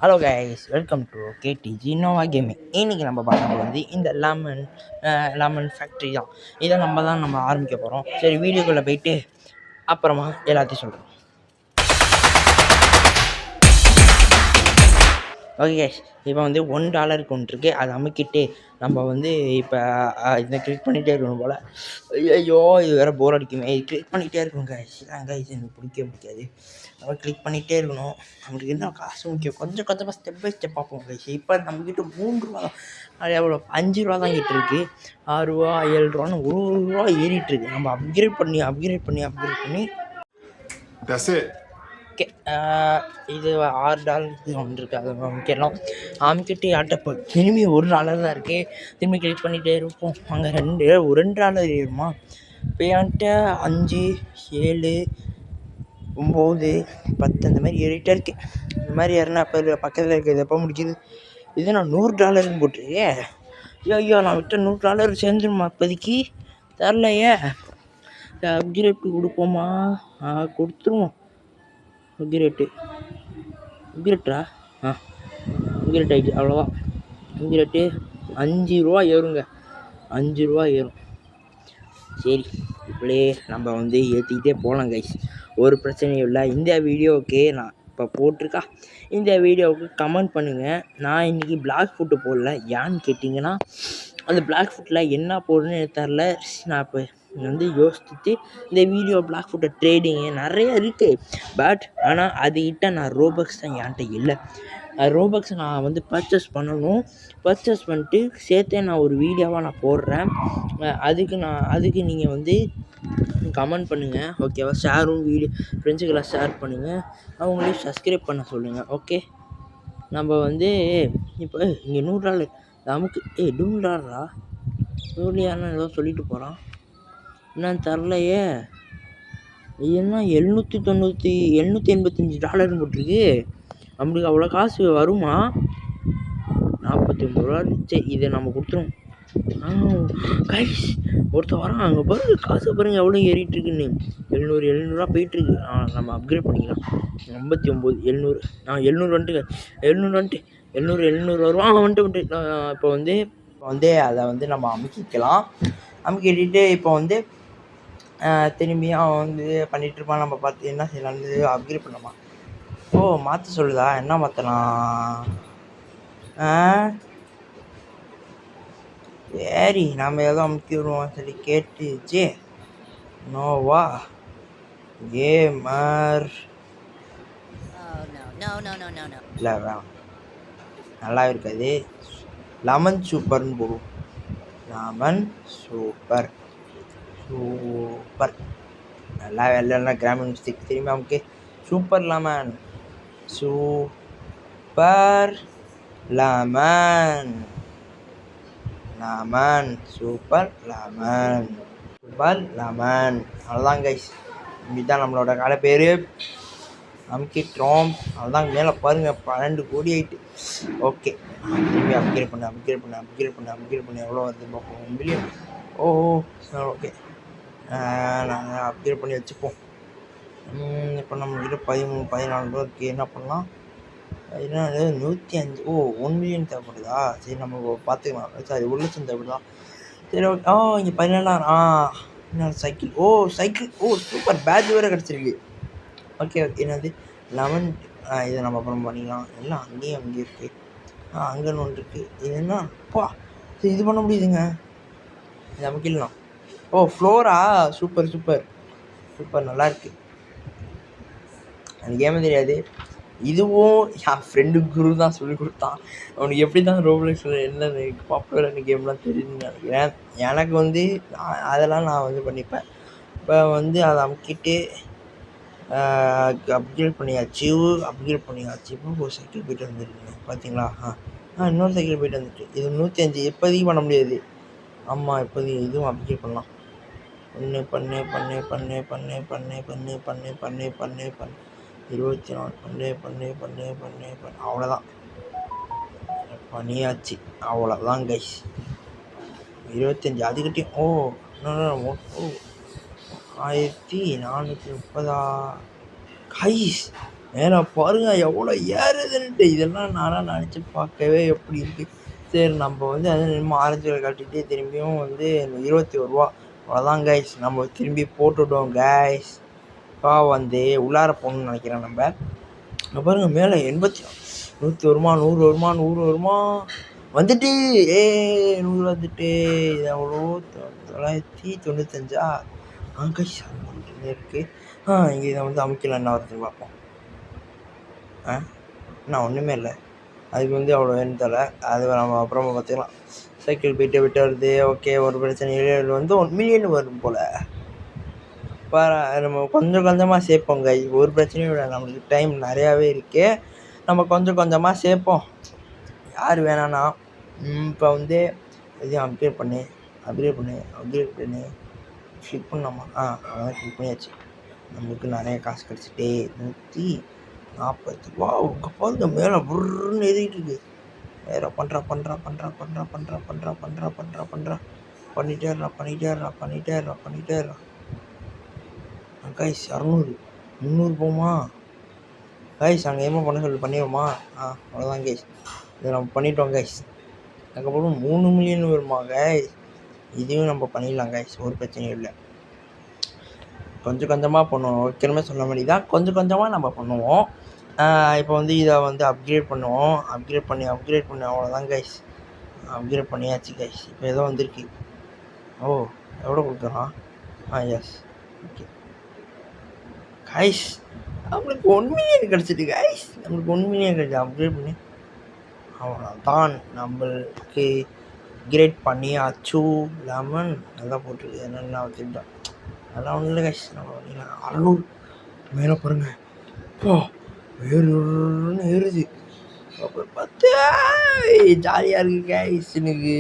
Hello guys, welcome to KDG Nova gaming. இன்றைக்கி நம்ம பார்க்க போகிறது இந்த லெமன் ஃபேக்ட்ரி தான். இதை நம்ம ஆரம்பிக்க போகிறோம். சரி, வீடியோக்குள்ளே போயிட்டு அப்புறமா எல்லாத்தையும் சொல்கிறோம். ஓகே கைஸ், இப்போ வந்து $1 ஒன்று இருக்குது. அதை அமுக்கிட்டு நம்ம வந்து இப்போ இதை கிளிக் பண்ணிகிட்டே இருக்கணும் போல். ஐயோ, இது வேறு போர் அடிக்குமே. இது கிளிக் பண்ணிகிட்டே இருக்கணும் கைஸ். கைஸ் எனக்கு பிடிக்காது. நம்ம கிளிக் பண்ணிகிட்டே இருக்கணும். நம்மளுக்கு என்ன காசு முக்கியம். கொஞ்சம் கொஞ்சமாக ஸ்டெப் பை ஸ்டெப் பார்ப்போம் கைஸ். இப்போ நம்மக்கிட்ட $3 தான். அது எவ்வளோ $5 தான் கிட்ட இருக்குது. $6, $7, $1 ஏறிட்டுருக்கு. நம்ம அப்கிரேட் பண்ணி ஓகே. இது $6 ஒன்று இருக்குது. அது அமைக்கலாம். அமைக்கிட்டு யார்கிட்ட திரும்பி $1 தான் இருக்குது. திரும்பி கிளிக் பண்ணிகிட்டே இருப்போம். அங்கே $2 ஏறுமா. இப்போ என்கிட்ட 5, 7, 9, 10 அந்த மாதிரி ஏறிட்டே இருக்குது. இந்த மாதிரி ஏறினா இப்போ பக்கத்தில் இருக்குது. எப்போ முடிக்குது? இது நான் $100 போட்டிருக்கேன். ஐயோ, நான் விட்ட $100 சேர்ந்துருமா? இப்போதைக்கு தரலையே. அப்கிரேட் கொடுப்போமா? கொடுத்துருவோம். அப்கிரேட்டா? அப்கிரேட் ஆகிடுச்சு. அவ்வளோதான். அப்கிரேட்டு $5 ஏறுங்க. $5 ஏறும். சரி, இப்படியே நம்ம வந்து ஏற்றிக்கிட்டே போகலாம் கைஸ். ஒரு பிரச்சனையும் இல்லை. இந்த வீடியோவுக்கு நான் இப்போ போட்டிருக்கா, இந்த வீடியோவுக்கு கமெண்ட் பண்ணுங்கள். நான் இன்றைக்கி பிளாக் ஃபுட்டு போடல. ஏன்னு கேட்டிங்கன்னா, அந்த பிளாக் ஃபுட்டில் என்ன போடுன்னு எனக்கு தரல. நான் இப்போ வந்து யோசிச்சுட்டு இந்த வீடியோ பிளாக் ஃபுட்டை ட்ரேடிங்கு நிறைய இருக்குது. பட் ஆனால் அதுக்கிட்ட நான் ரோபக்ஸ் தான் என்கிட்ட இல்லை. ரோபக்ஸ் நான் வந்து பர்ச்சேஸ் பண்ணணும். பர்ச்சேஸ் பண்ணிட்டு சேர்த்தே நான் ஒரு வீடியோவாக நான் போடுறேன். அதுக்கு நீங்கள் வந்து கமெண்ட் பண்ணுங்கள், ஓகேவா? ஷேரும் வீடியோ ஃப்ரெண்ட்ஸுக்கெல்லாம் ஷேர் பண்ணுங்கள். அவங்களையும் சப்ஸ்கிரைப் பண்ண சொல்லுங்கள். ஓகே, நம்ம வந்து இப்போ இங்கே $100 நமக்கு $100 ரூலியானா ஏதோ சொல்லிட்டு போகிறான். என்னன்னு தரலையே. என்ன $785 போட்டிருக்கு. நம்மளுக்கு அவ்வளோ காசு வருமா? $49. சரி, இதை நம்ம கொடுத்துருவோம். கைஸ், ஒருத்தர் வரான். அங்கே பாருங்க, காசை பாருங்கள் எவ்வளோ ஏறிட்டு இருக்குன்னு. $700 போயிட்டுருக்கு. நம்ம அப்கிரேட் பண்ணிக்கலாம். 59, 700. 700 வந்துட்டு 700 வருவான். வந்துட்டு இப்போ வந்து அதை வந்து நம்ம அமுக்கிக்கலாம். அமுக்கிட்டு இப்போ வந்து திரும்பியும் அவன் வந்து பண்ணிகிட்ருப்பான். நம்ம பார்த்து என்ன செய்யலாம்னு அப்கிரேட் பண்ணலாமா? ஓ, மாற்ற சொல்லுதா? என்ன மாற்றலாம்? சரி, நம்ம ஏதோ அமுக்கி விடுவோம். சரி, கேட்டுச்சு. நோவா கேமர் இல்லை, வேணாம், நல்லா இருக்காது. லெமன் சூப்பர்னு போடுவோம். லெமன் சூப்பர் நல்லா வெள்ளை கிராமின் மிஸ்டேக். திரும்பி நமக்கு சூப்பர் லெமன் சூப்பர் லெமன் அவ்வளோதான் கைஸ். இதுதான் நம்மளோட கடை பேர். அமுக்கிட்டோம். அதுதான் மேலே பாருங்கள், 12 கோடி ஆகிட்டு. ஓகே, திரும்பி அப்கிரேட் பண்ண எவ்வளோ வருது பார்ப்போம். 1 மில்லியன். சரி, ஓகே. நாங்கள் அப்கிரேட் பண்ணி வச்சுப்போம். இப்போ நம்மக்கிட்ட 14 இருக்குது. என்ன பண்ணலாம்? 105. 1 மில்லியன் தேவைப்படுதா? சரி, நம்ம பார்த்துக்கலாம். சாரி, 1 லட்சம் தேவைப்படுதா? சரி, ஓகே. இங்கே 17,000. என்ன சைக்கிள்? சைக்கிள். சூப்பர், பேட்ச் வேறு கிடச்சிருக்கு. ஓகே, என்னது லெமன். இதை நம்ம அப்புறம் பண்ணிக்கலாம். எல்லாம் அங்கேயும் இருக்குது. அங்கேன்னு ஒன்று இருக்குது. இது என்ன? சரி, இது பண்ண முடியுதுங்க. இது அமைக்கலாம். ஃப்ளோரா? சூப்பர் நல்லா இருக்குது. அந்த கேமே தெரியாது. இதுவும் என் ஃப்ரெண்டு குரு தான் சொல்லிக் கொடுத்தான். அவனுக்கு எப்படி தான் ரோப்ளெக்ஸில் என்ன பாப்புலரான கேம்லாம் தெரியுதுன்னு நினைக்கிறேன். எனக்கு வந்து அதெல்லாம் நான் வந்து பண்ணிப்பேன். இப்போ வந்து அதை அமுக்கிட்டு அப்கிரேட் பண்ணியாச்சு. இப்போ ஒரு சைக்கிள் போய்ட்டு வந்துருக்குங்க, பார்த்தீங்களா? இன்னொரு சைக்கிள் போய்ட்டு வந்துட்டு. இது 105. இப்போதைக்கு பண்ண முடியாது. ஆமாம், இப்போதைக்கு இதுவும் அப்கிரேட் பண்ணலாம். பண்ணு 24 பண்ணு. அவ்வளோதான், பண்ணியாச்சு. அவ்வளோதான் கைஸ். 25 அதுக்கிட்டையும். 1430 கைஸ். மேலே பாருங்க எவ்வளோ ஏறுதுன்ட்டு. இதெல்லாம் நானாக நினச்சி பார்க்கவே எப்படி இருக்குது. சரி நம்ம வந்து அது நம்ம ஆரஞ்சு கலர் கட்டிட்டு திரும்பியும் வந்து 21 ரூபா அவ்வளோதான் கைஸ். நம்ம திரும்பி போட்டுவிட்டோம் கைஸ். வந்து உள்ளார போகணும்னு நினைக்கிறேன் நம்ம. பாருங்க மேலே 100 வருமா, 100 வருமா, 100 வருமா, வந்துட்டு 100 வந்துட்டு. இது எவ்வளோ 995 கைஸ் இருக்குது. இங்கே இதை வந்து அமுக்கலாம் என்ன வருதுன்னு பார்ப்போம். நான் ஒன்றுமே இல்லை. அதுக்கு வந்து அவ்வளோ வேணும் தலை. அது நம்ம அப்புறமா பார்த்துக்கலாம். சைக்கிள் போயிட்டு விட்டு வருது. ஓகே ஒரு பிரச்சனை இல்லை. வந்து 1 மில்லியன் வரும் போல். நம்ம கொஞ்சம் கொஞ்சமாக சேர்ப்போங்க. ஒரு பிரச்சனையும் இல்லை. நம்மளுக்கு டைம் நிறையாவே இருக்குது. நம்ம கொஞ்சம் கொஞ்சமாக சேர்ப்போம். யார் வேணான்னா இப்போ வந்து எதையும் அப்கிரேட் பண்ணி கிளிக் பண்ணாமா? அதான் கிளிக் பண்ணியாச்சு. நம்மளுக்கு நிறைய காசு கிடச்சிட்டே 140 ரூபா. உங்க பாருங்க மேலே புருன்னு ஏறிட்டு இருக்கு. வேற பண்ணுறா பண்ணிட்டே இருறா. கைஸ் 200 300 போமா கைஸ்? அங்கே ஏமா பண்ண சொல்லி பண்ணிடுவோமா? அவ்வளோதான் கைஸ். இதை நம்ம பண்ணிட்டோம் கைஸ். அதுக்கப்புறம் 3 மில்லியன் வருமா கைஸ்? இதையும் நம்ம பண்ணிடலாம் கைஸ். ஒரு பிரச்சனையும் இல்லை. கொஞ்சம் கொஞ்சமாக பண்ணுவோம். வைக்கிறமே சொல்ல மாதிரி தான் கொஞ்சம் கொஞ்சமாக நம்ம பண்ணுவோம். இப்போ வந்து இதை வந்து அப்கிரேட் பண்ணுவோம். அப்கிரேட் பண்ணி அவ்வளோதான் கைஸ். அப்கிரேட் பண்ணியாச்சு கைஸ். இப்போ ஏதோ வந்திருக்கு. எவ்வளோ கொடுக்குறான்? S okay guys. நம்மளுக்கு 1 மில்லியன் கிடச்சிட்டு கைஸ். நம்மளுக்கு 1 மில்லியன் கிடச்சி அப்கிரேட் பண்ணி அவ்வளோதான். நம்மளுக்கு அப்கிரேட் பண்ணியாச்சு. லெமன் நல்லா போட்டிருக்கு. என்னென்ன வச்சுருந்தோம் அதெல்லாம் ஒன்றும் இல்லை கைஸ். நம்ம 600 மேலே பாருங்க. ஏறுது. அப்புறம் பார்த்து ஜாலியாக இருக்குது கைஸ். எனக்கு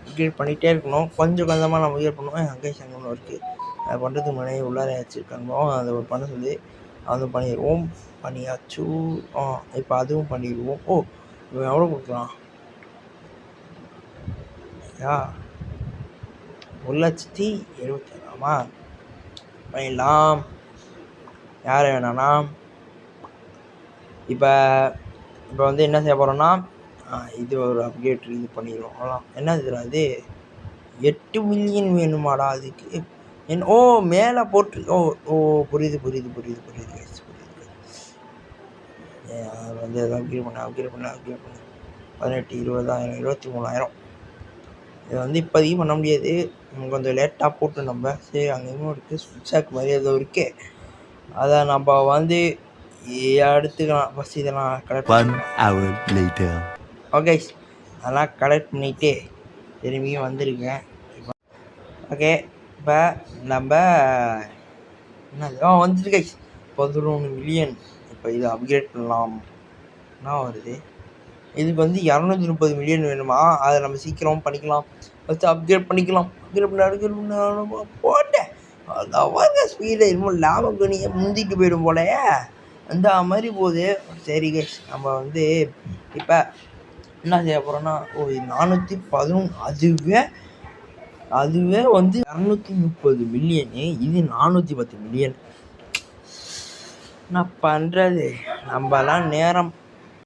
அப்கிரேட் பண்ணிகிட்டே இருக்கணும். கொஞ்சம் கொஞ்சமாக நம்ம அப்கிரேட் பண்ணுவோம். கைஸ் அங்கே ஒன்று இருக்குது. அது பண்ணுறதுக்கு முன்னாடி உள்ளார வச்சுருக்காங்க. அதை ஒரு பண்ண சொல்லி அதுவும் பண்ணிடுவோம். பண்ணியாச்சு. இப்போ அதுவும் பண்ணிடுவோம். இவன் எவ்வளோ கொடுக்கலாம்? 1,70,000 பண்ணிடலாம். யார் வேணாண்ணா? இப்போ வந்து என்ன செய்ய போகிறோன்னா இது ஒரு அப்டேட் இது பண்ணிடுவோம். அவ்வளோதான். என்ன இதுல அது 8 மில்லியன் வேணுமாடா அதுக்கு? மேலே போட்டு புரியுது கைஸ். அது வந்து அப்கிரேட் பண்ண 18, 20,000, 23,000. இது வந்து இப்போதைக்கு பண்ண முடியாது. நம்ம கொஞ்சம் லேட்டாக போட்டு நம்ம சரி அங்கேயும் இருக்குது. ஸ்விட்சாக் மாதிரி ஏதோ இருக்குது. அதை நம்ம வந்து எடுத்துக்கலாம். ஃபஸ்ட் இதெல்லாம் கலெக்ட் ஓகே அதெல்லாம் கலெக்ட் பண்ணிவிட்டு திரும்பியும் வந்திருக்கேன். ஓகே இப்போ நம்ம என்னது வந்துட்டு கைஸ் 11 மில்லியன். இப்போ இதை அப்கிரேட் பண்ணலாம். என்ன வருது? இதுக்கு வந்து 230 மில்லியன் வேணுமா? அதை நம்ம சீக்கிரம் பண்ணிக்கலாம். ஃபஸ்ட்டு அப்கிரேட் பண்ணிக்கலாம். போட்டேன் அவங்க ஸ்பீடில் இன்னும் லாபக்கணியை முந்திட்டு போயிடும் போலையே அந்த மாதிரி போகுது. சரி கைஸ் நம்ம வந்து இப்போ என்ன செய்ய போகிறோன்னா 411. அதுவே வந்து 230 மில்லியனு. இது 410 மில்லியன். என்ன பண்ணுறது? நம்மலாம் நேரம்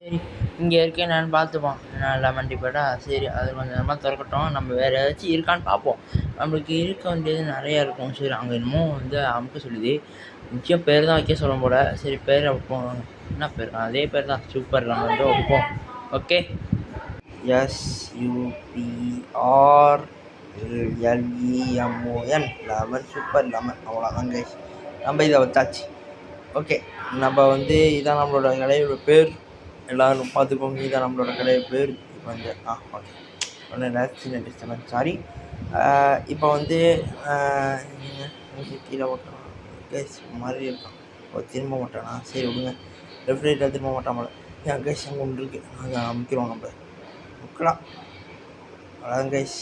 சரி இங்கே இருக்கேன் நான் பார்த்துப்போம். நான் லெமன் டிப்பேட்டா சரி அது கொஞ்சம் நேரமாக திறக்கட்டும். நம்ம வேறு ஏதாச்சும் இருக்கான்னு பார்ப்போம். நம்மளுக்கு இருக்க வேண்டியது நிறையா இருக்கும். சரி அங்கே என்னமோ வந்து அமுக்க சொல்லுது. முக்கியம் பேர் தான் வைக்க சொல்லும் போல். சரி பேர் வைப்போம். என்ன பேர்? அதே பேர் தான். சூப்பர் நம்ம வந்து வைப்போம். Okay SUPRLEMON lemon. Super lemon. அவ்வளோதான் கைஸ். நம்ம இதை வச்சாச்சு. ஓகே நம்ம வந்து இதான் நம்மளோட கடையோட பேர். எல்லோரும் பார்த்துக்கோங்க. இதான் நம்மளோட கடையோட பேர். இப்போ வந்து ஓகே ஒன்று சின்ன டிஸ்டர்பன்ஸ் சாரி. இப்போ வந்து கீழே ஓட்டலாம் கேஸ் மாதிரி இருக்கான். திரும்ப மாட்டானா? சரி விடுங்க. ரெஃப்ரிஜரேட்டர் திரும்ப மாட்டான் போல. கேஸ் அங்கே ஒன்று இருக்குது. அதை அமுக்கிறோம் நம்ம. முக்கலாம் அதான் கைஸ்.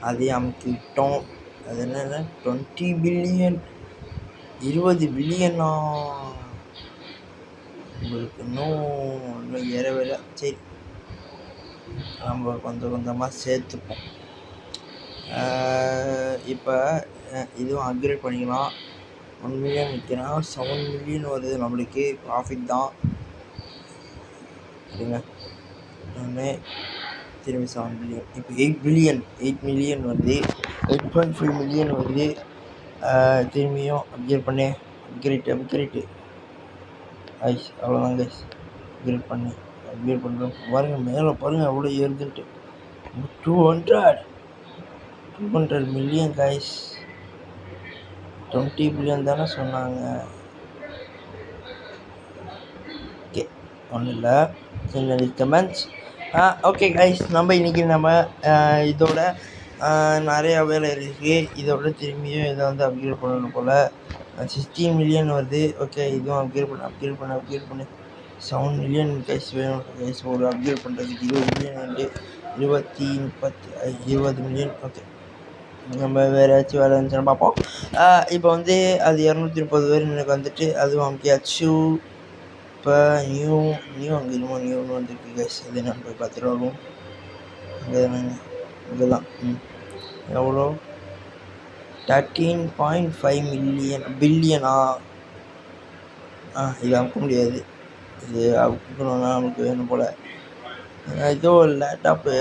அதையும் அமுக்கிட்டோம். அது என்னென்ன 20 பில்லியன் 20 பில்லியனா? உங்களுக்கு இன்னும் ஏறவே. சரி நம்ம கொஞ்சம் கொஞ்சமாக சேர்த்துப்போம். இப்போ இதுவும் அப்கிரேட் பண்ணிக்கலாம். 1 மில்லியன் விற்கிறேன், 7 மில்லியன் வருது நம்மளுக்கு, ப்ராஃபிட் தான். சரிங்க, ஒன்று திரும்பி 7 பில்லியன், இப்போ 8 மில்லியன் வருது, 8.5 மில்லியன் வருது. திரும்பியும் அப்கிரேட்டு ஐஸ், அவ்வளோதான் கைஸ். அப்கிரேட் பண்ணுறோம் பாருங்கள், மேலே பாருங்கள் எவ்வளோ ஏறுதுன்ட்டு. 200 மில்லியன் கைஸ். 20 பில்லியன் தானே சொன்னாங்க. ஓகே, ஒன்றும் இல்லை, சரி கமெண்ட்ஸ். ஓகே கைஸ், நம்ம இதோட நிறையா வேலை இருக்குது. இதோட திரும்பியும் இதை வந்து அப்கிரேட் பண்ணணும் போல். 16 மில்லியன் வருது. ஓகே, இதுவும் அப்கிரேட் பண்ணு 7 மில்லியன் கைஸ் வேணும் கைஸ். ஒரு அப்கிரேட் பண்ணுறதுக்கு 20 மில்லியன் வந்து 20 மில்லியன். ஓகே, நம்ம வேறு ஏதாச்சும் வேலை இருந்துச்சுன்னா பார்ப்போம். இப்போ வந்து அது 230 பேர் எனக்கு வந்துட்டு அதுவும் அமுக்கியாச்சு. இப்போ நியூ அங்கே இன்னும் நியூன்னு வந்துருக்கு கைஸ். அது என்னன்னு போய் பார்த்துட்டு வருவோம். இதெல்லாம் எவ்வளோ? 13.5 பில்லியனா? இது அமுக்க முடியாது. இது அமுக்கணும்னா நமக்கு வேணும் போல். ஏதோ லேப்டாப்பு.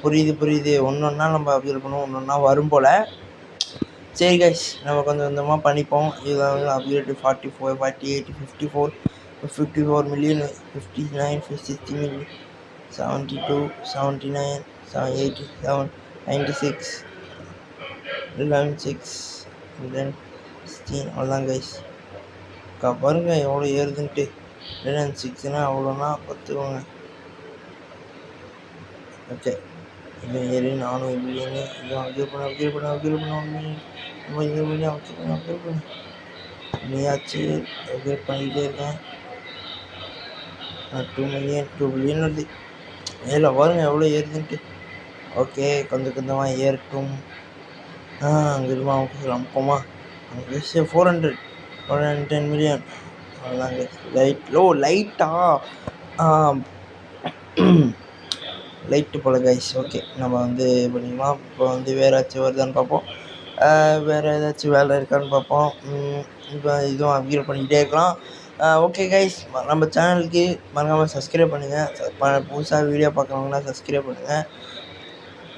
புரியுது. ஒன்றா நம்ம அப்கிரேட் பண்ணுவோம், ஒன்றா வரும் போல். சரி கைஸ், நம்ம கொஞ்சம் கொஞ்சமாக பண்ணிப்போம். இதில் வந்து அப்கிரேட் 44, 48, 54 மில்லியன், 59, 60 மில்லியன், 72, 79, 87, 96, 11, 16. அவ்வளோதான் கைஸ். பாருங்க எவ்வளோ ஏறுதுன்ட்டு. 6னா அவ்வளோனா பார்த்துக்கோங்க. ஓகே, இது ஏறி 400 மில்லியனு. இதுவும் அப்கிரேட் பண்ண 1 மில்லியன். நம்ம 20 மில்லியன் அப்கிரேட் பண்ணி நீயாச்சு அப்கிரேட் பண்ணிக்கிட்டே இருக்கேன். 2 பில்லியன் வருது. மேலே பாருங்க எவ்வளோ ஏறுதுன்ட்டு. ஓகே, கொஞ்சம் கொஞ்சமாக ஏறட்டும். அங்கே இருமா அமுக்கமா. அங்கே 410 மில்லியன். அவ்வளோதாங்க. லைட்டு போல் கைஸ். ஓகே, நம்ம வந்து பண்ணிக்கலாம். இப்போ வந்து வேறு ஏதாச்சும் வருதான்னு பார்ப்போம். வேறு ஏதாச்சும் வேலை இருக்கான்னு பார்ப்போம். இப்போ இதுவும் அப்கிரேட் பண்ணிக்கிட்டே இருக்கலாம். ஓகே கைஸ், நம்ம சேனலுக்கு மறக்காமல் சப்ஸ்கிரைப் பண்ணுங்கள். புதுசாக வீடியோ பார்க்குறவங்கன்னா சப்ஸ்கிரைப் பண்ணுங்கள்.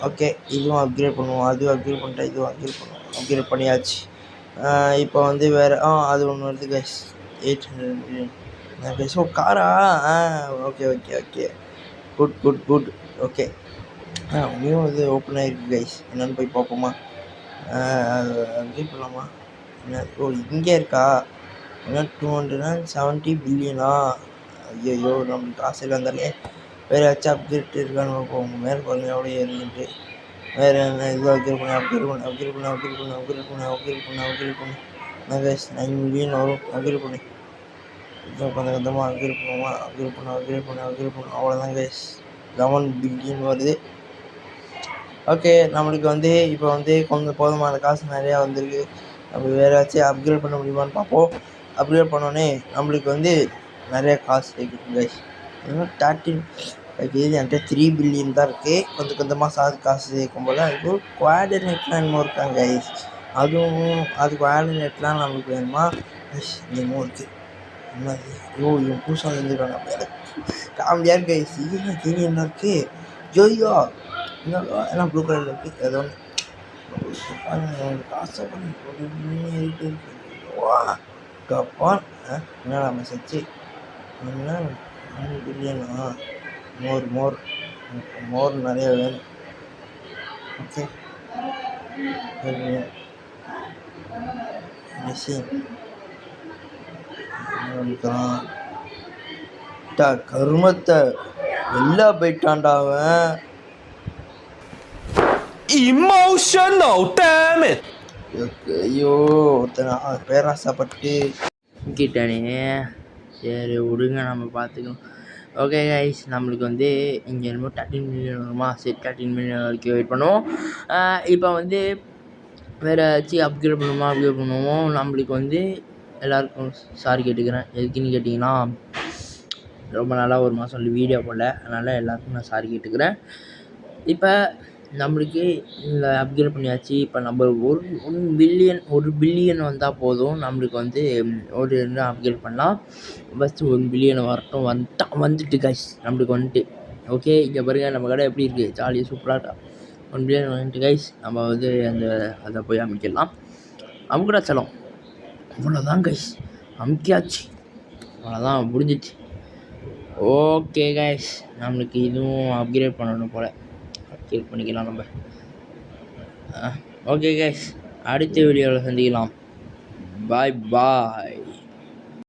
ஓகே, இதுவும் அப்கிரேட் பண்ணுவோம். அதுவும் அப்கிரேட் பண்ணிட்டேன், இதுவும் அப்கிரேட் பண்ணியாச்சு. இப்போ வந்து வேறு அது ஒன்று வருது கைஸ். 800 million guys. காரா? Okay, good. ஓகே, நியூ இது ஓப்பன் ஆகிருக்கு கைஸ். என்னென்னு போய் பார்ப்போமா? அப்கிரேட் பண்ணலாமா? இங்கே இருக்கா? என்ன 270 பில்லியனா? ஐயோ, நம்மளுக்கு காசு இருந்தாலே வேறு ஏதாச்சும் அப்கிரேட் இருக்கான்னு பார்ப்போம். மேலே பாருங்கள் எவ்வளோ ஏறிட்டு. வேறு என்ன இது அப்கிரேட் பண்ணு. என்ன கைஸ், 9 மில்லியன் வரும். அப்கிரேட் பண்ணு. கொஞ்சம் கொஞ்சமாக அப்கிரேட் பண்ணுவோமா? அப்கிரேட் பண்ணு. அவ்வளோதான் கைஸ், 11 பில்லியன் வருது. ஓகே, நம்மளுக்கு வந்து இப்போ வந்து கொஞ்சம் போதுமான காசு நிறையா வந்திருக்கு. நம்ம வேறு ஏதாச்சும் அப்கிரேட் பண்ண முடியுமான்னு பார்ப்போம். அப்கிரேட் பண்ணோன்னே நம்மளுக்கு வந்து நிறையா காசு இருக்குது கைஸ். 13 என்கிட்ட 3 பில்லியன் தான் இருக்குது. கொஞ்சம் கொஞ்சமாக காசு சேர்க்கும் போல். இப்போ குவாடினேட்லாம் என்னமோ இருக்காங்க கைஸ். அது குவாடினேட்லாம் நம்மளுக்கு வேணுமா? என்னமோ இருக்குது. என்னது? இவன் புதுசாக இருந்துருக்காங்க. காமெடியாக இருக்கு கைஸ். இது என்ன இருக்குது? ஜோயோ என்ன ப்ளூ கலரில் இருக்குது. ஏதோ காசை கப்பான். என்னடா மெசேஜ்? என்ன 9 பில்லியனா? மோர் நிறைய வேணும். ஓகே, கருமத்தை எல்லாம் போயிட்டான்டா அவன். Emotional, damn it! ஐயோ, பேராசப்பட்டு கிட்டானே. சரி விடுங்க, நம்ம பார்த்துக்கலாம். ஓகே கைஸ், நம்மளுக்கு வந்து இங்கே என்னமோ 13 மில்லியன் வருமா? சரி, 13 மில்லியன் வரைக்கும் வெயிட் பண்ணுவோம். இப்போ வந்து வேறு ஏதாச்சும் அப்கிரேட் பண்ணுவோம். நம்மளுக்கு வந்து எல்லாருக்கும் சாரி கேட்டுக்கிறேன். எதுக்குன்னு கேட்டிங்கன்னா, ரொம்ப நாளாக ஒரு மாதம் வீடியோ போடல, அதனால் எல்லாருக்கும் நான் சாரி கேட்டுக்கிறேன். இப்போ நம்மளுக்கு இந்த அப்கிரேட் பண்ணியாச்சு. இப்போ நம்ம ஒரு பில்லியன் வந்தால் போதும். நம்மளுக்கு வந்து ஒரு என்ன அப்கிரேட் பண்ணலாம். ஃபஸ்ட்டு 1 பில்லியன் வரட்டும். வந்துட்டு கைஸ் நம்மளுக்கு வந்துட்டு. ஓகே, இங்கே பாருங்க நம்ம கடை எப்படி இருக்குது, ஜாலியாக சூப்பராக 1 பில்லியன் வந்துட்டு கைஸ். நம்ம வந்து அதை போய் அமைக்கலாம். அமுக்கடா செல்லம். அவ்வளோதான் கைஸ், அமுக்கியாச்சு. அவ்வளோதான், முடிஞ்சிச்சு. ஓகே கைஸ், நம்மளுக்கு இதுவும் அப்கிரேட் பண்ணணும் போல். அப்கிரேட் பண்ணிக்கலாம் நம்ம. ஓகே கைஸ், அடுத்த வீடியோவில் சந்திக்கலாம். பாய் பாய்.